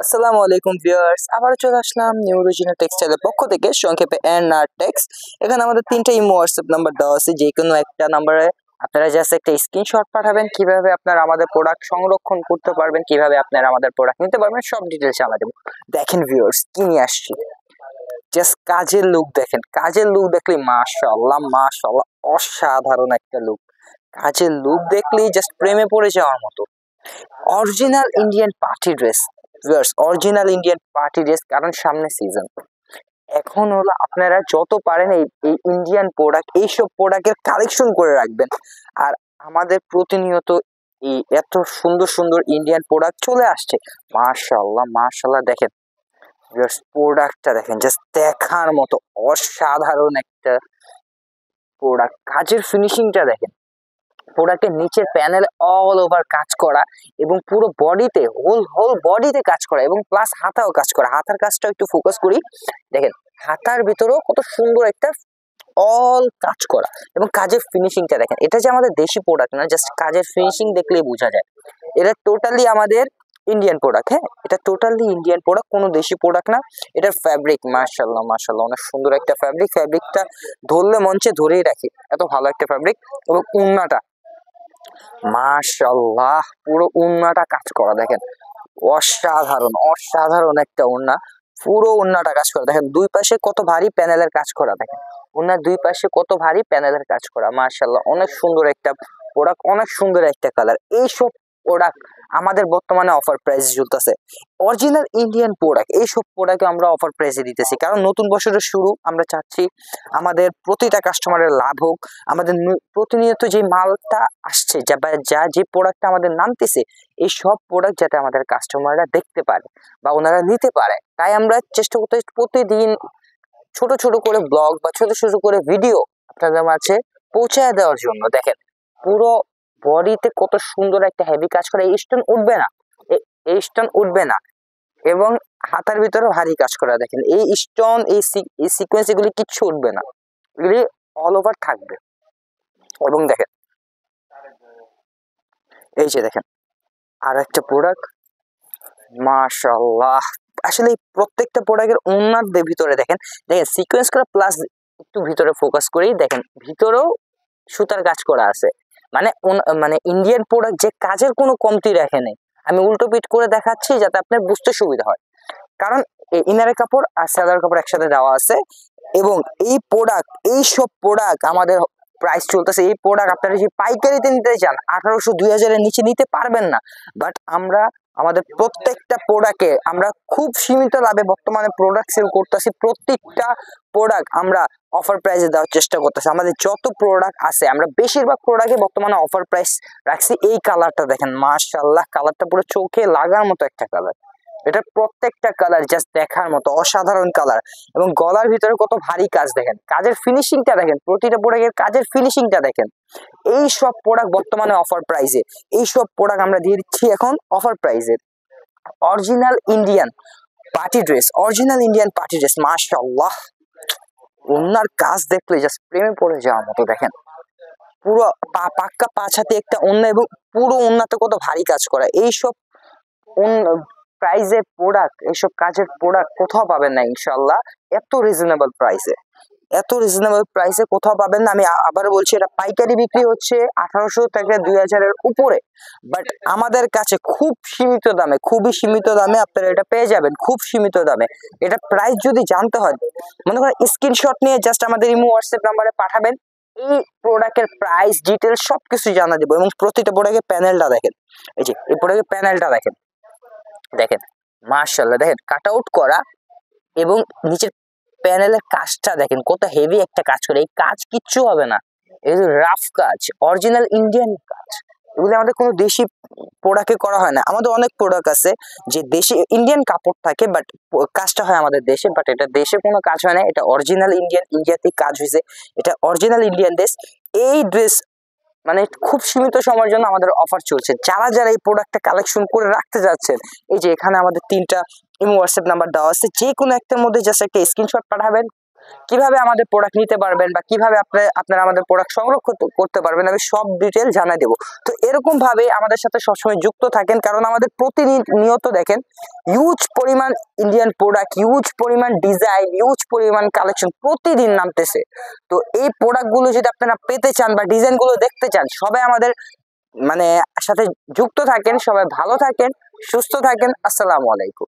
আসসালামু আলাইকুম ভিউয়ার্স, আবারও চলে আসলাম নিউ রোজিনা টেক্সটাইলের পক্ষ থেকে, সংক্ষেপে এনআর টেক্স। এখানে আমাদের তিনটা ইমো হোয়াটসঅ্যাপ নাম্বার দেওয়া আছে, যে কোনো একটা নাম্বারে আপনারা জাস্ট একটা স্ক্রিনশট পাঠাবেন। কিভাবে আপনারা আমাদের প্রোডাক্ট সংরক্ষণ করতে পারবেন, কিভাবে আপনারা আমাদের প্রোডাক্ট নিতে পারবেন, সব ডিটেলস জানা দেবো। দেখেন ভিউয়ার্স, কি নিয়ে আসছি, জাস্ট কাজের লুক দেখেন। কাজের লুক দেখলে মাশাআল্লাহ মাশাআল্লাহ, অসাধারণ একটা লুক। কাজের লুক দেখলেই জাস্ট প্রেমে পড়ে যাওয়ার মতো। Original Indian party dress viewers, original Indian party dress. কারণ সামনে সিজন, এখন হলো আপনারা যত পারেন এই ইন্ডিয়ান প্রোডাক্ট, এইসব প্রোডাক্টের কালেকশন করে রাখবেন। আর আমাদের প্রতিনিয়ত এই এত সুন্দর সুন্দর ইন্ডিয়ান প্রোডাক্ট চলে আসছে, মাশাআল্লাহ মাশাআল্লাহ। দেখেন ভিউয়ার্স, প্রোডাক্টটা দেখেন, জাস্ট দেখার মতো অসাধারণ একটা প্রোডাক্ট। কাজের ফিনিশিংটা দেখেন, প্রোডাক্টের নিচের প্যানেল অল ওভার কাজ করা এবং পুরো বডিতে হোল হোল বডিতে কাজ করা এবং প্লাস হাতাও কাজ করা। হাতার কাজটা একটু ফোকাস করি, দেখেন হাতার ভিতরেও কত সুন্দর একটা অল কাজ করা এবং কাজের ফিনিশিংটা দেখেন। এটা যে আমাদের দেশি প্রোডাক্ট না, জাস্ট কাজের ফিনিশিং দেখলেই বোঝা যায় এটা টোটালি আমাদের ইন্ডিয়ান প্রোডাক্ট। হ্যাঁ, এটা টোটালি ইন্ডিয়ান প্রোডাক্ট, কোনো দেশি প্রোডাক্ট না। এটার ফ্যাব্রিক মাশাআল্লাহ মাশাআল্লাহ, অনেক সুন্দর একটা ফ্যাব্রিক। ফ্যাব্রিকটা ধরলে মঞ্চে ধরেই রাখি, এত ভালো একটা ফ্যাব্রিক। এবং উন্নাটা মাশাআল্লাহ, পুরো ওড়নাটা কাজ করা দেখেন, অসাধারণ অসাধারণ একটা ওড়না। পুরো ওড়নাটা কাজ করা দেখেন, দুই পাশে কত ভারী প্যানেলের কাজ করা দেখেন। ওড়নার দুই পাশে কত ভারী প্যানেলের কাজ করা, মাশাআল্লাহ অনেক সুন্দর একটা প্রোডাক্ট, অনেক সুন্দর একটা কালার। এইসব প্রোডাক্ট আমাদের বর্তমানে অফার প্রাইস চলতেছে। অরিজিনাল ইন্ডিয়ান প্রোডাক্ট, এইসব প্রোডাক্ট আমরা অফার প্রাইসে দিতেছি, কারণ নতুন বছরের শুরু, আমরা চাচ্ছি আমাদের প্রতিটা কাস্টমারের লাভ হোক। আমাদের প্রতিনিয়ত যে মালটা আসছে, যা যে প্রোডাক্টটা আমাদের নামতেছে, এই সব প্রোডাক্ট যাতে আমাদের কাস্টমাররা দেখতে পারে বা ওনারা নিতে পারে, তাই আমরা চেষ্টা করতে প্রতিদিন ছোট ছোট করে ব্লগ বা ছোট ছোট করে ভিডিও আপনাদের মাঝে পৌঁছায় দেওয়ার জন্য। দেখেন পুরো বডিতে কত সুন্দর একটা হেভি কাজ করে, এই স্টোন উঠবে না, এই স্টোন উঠবে না। এবং হাতার ভিতরে ভারী কাজ করা দেখেন, এই স্টোন এই সিকোয়েন্স এগুলি কিচ্ছু উঠবে না, এগুলি অল ওভার থাকবে। এবং দেখেন এই যে দেখেন আর একটা প্রোডাক্ট, মাশাআল্লাহ। আসলে এই প্রত্যেকটা প্রোডাক্টের ওনার ভিতরে দেখেন, দেখেন সিকোয়েন্স করা প্লাস একটু ভিতরে ফোকাস করি, দেখেন ভিতরেও সুতার কাজ করা আছে। মানে মানে ইন্ডিয়ান প্রোডাক্ট যে কাজের কোনো কমতি রাখে নেই। আমি উল্টো পিট করে দেখাচ্ছি যাতে আপনার বুঝতে সুবিধা হয়, কারণ ইনারের কাপড় আর সালোয়ার কাপড় একসাথে দেওয়া আছে। এবং এই প্রোডাক্ট, এই সব প্রোডাক্ট আমাদের প্রাইস চলতেছে, এই প্রোডাক্ট আপনারা যদি পাইকারিতে নিতে চান 1800-2000 নিচে নিতে পারবেন না। বাট আমরা আমাদের প্রত্যেকটা প্রোডাক্টে আমরা খুব সীমিত লাভে বর্তমানে প্রোডাক্ট সেল করতেছি। প্রত্যেকটা প্রোডাক্ট আমরা অফার প্রাইসে দেওয়ার চেষ্টা করতেছি। আমাদের যত প্রোডাক্ট আছে, আমরা বেশিরভাগ প্রোডাক্টে বর্তমানে অফার প্রাইস রাখছি। এই কালারটা দেখেন, মাশাআল্লাহ কালারটা পুরো চোখে লাগার মতো একটা কালার। এটা প্রত্যেকটা কালার জাস্ট দেখার মতো অসাধারণ কালার। এবং গলার ভিতরে কত ভারী কাজ দেখেন, কাজের ফিনিশিংটা দেখেন, প্রতিটা প্রোডাক্টের কাজের ফিনিশিংটা দেখেন। এই সব প্রোডাক্ট বর্তমানে অফার প্রাইসে, এই সব প্রোডাক্ট আমরা দিয়ে দিচ্ছি এখন অফার প্রাইসে। Original Indian party dress, original Indian party dress, মাশাআল্লাহ ওনার কাজ দেখলে জাস্ট প্রেমে পড়ে যাওয়ার মতো। দেখেন পুরো পাক্কা 5 হাতে একটা ওন্না এবং পুরো ওন্নাতে কত ভারী কাজ করা। এইসব প্রাইজের প্রোডাক্ট, এইসব কাজের প্রোডাক্ট কোথাও পাবেন না ইনশাল্লাহ, এত রিজনেবল প্রাইসে, এত রিজনেবল প্রাইসে কোথাও পাবেন না। আমি আবার বলছি, এটা পাইকারি বিক্রি হচ্ছে 1800 থেকে 2000 এর উপরে, বাট আমাদের কাছে খুব সীমিত দামে, খুবই সীমিত দামে আপনারা এটা পেয়ে যাবেন, খুব সীমিত দামে। এটা প্রাইস যদি জানতে হয়, মনে করেন স্ক্রিনশট নিয়ে জাস্ট আমাদের ইমো হোয়াটসঅ্যাপ নাম্বারে পাঠাবেন, এই প্রোডাক্টের প্রাইস ডিটেলস সবকিছু জানা দেবো। এবং প্রতিটা প্রোডাক্টের প্যানেলটা দেখেন, এই যে এই প্রোডাক্টের প্যানেলটা দেখেন, দেখেন মাশাআল্লাহ, দেখেন কাট আউট করা এবং নিচের প্যানেলের কাজটা দেখেন কত হেভি একটা কাজ করে। এই কাজ কিচ্ছু হবে না, এই রাফ কাজ, অরিজিনাল ইন্ডিয়ান কাজ। এগুলো আমাদের কোনো দেশি প্রোডাক্টে করা হয় না। আমাদের অনেক প্রোডাক্ট আছে যে দেশি ইন্ডিয়ান কাপড় থাকে, বাট কাজটা হয় আমাদের দেশে, বাট এটা দেশে কোনো কাজ হয় না, এটা অরিজিনাল ইন্ডিয়াতেই কাজ হয়েছে, এটা অরিজিনাল ইন্ডিয়ান ড্রেস। এই ড্রেস মানে খুব সীমিত সময়ের জন্য আমাদের অফার চলছে। যারা যারা এই প্রোডাক্টটা কালেকশন করে রাখতে যাচ্ছেন, এই যে এখানে আমাদের তিনটা ইমো হোয়াটসঅ্যাপ নাম্বার দেওয়া আছে, যে কোনো একটার মধ্যে জাস্ট একটা স্ক্রিনশট পাঠাবেন, কিভাবে আমাদের প্রোডাক্ট নিতে পারবেন বা কিভাবে আপনারা আমাদের প্রোডাক্ট সংরক্ষণ করতে পারবেন, আমি সব ডিটেল জানাই দেবো। তো এরকম ভাবে আমাদের সাথে সবসময় যুক্ত থাকেন, কারণ আমাদের প্রতিনিয়ত দেখেন হিউজ পরিমাণ ইন্ডিয়ান প্রোডাক্ট, হিউজ পরিমাণ ডিজাইন, হিউজ পরিমাণ কালেকশন প্রতিদিন নামতেছে। তো এই প্রোডাক্টগুলো যদি আপনারা পেতে চান বা ডিজাইনগুলো দেখতে চান, সবাই আমাদের সাথে যুক্ত থাকেন। সবাই ভালো থাকেন, সুস্থ থাকেন। আসসালামু আলাইকুম।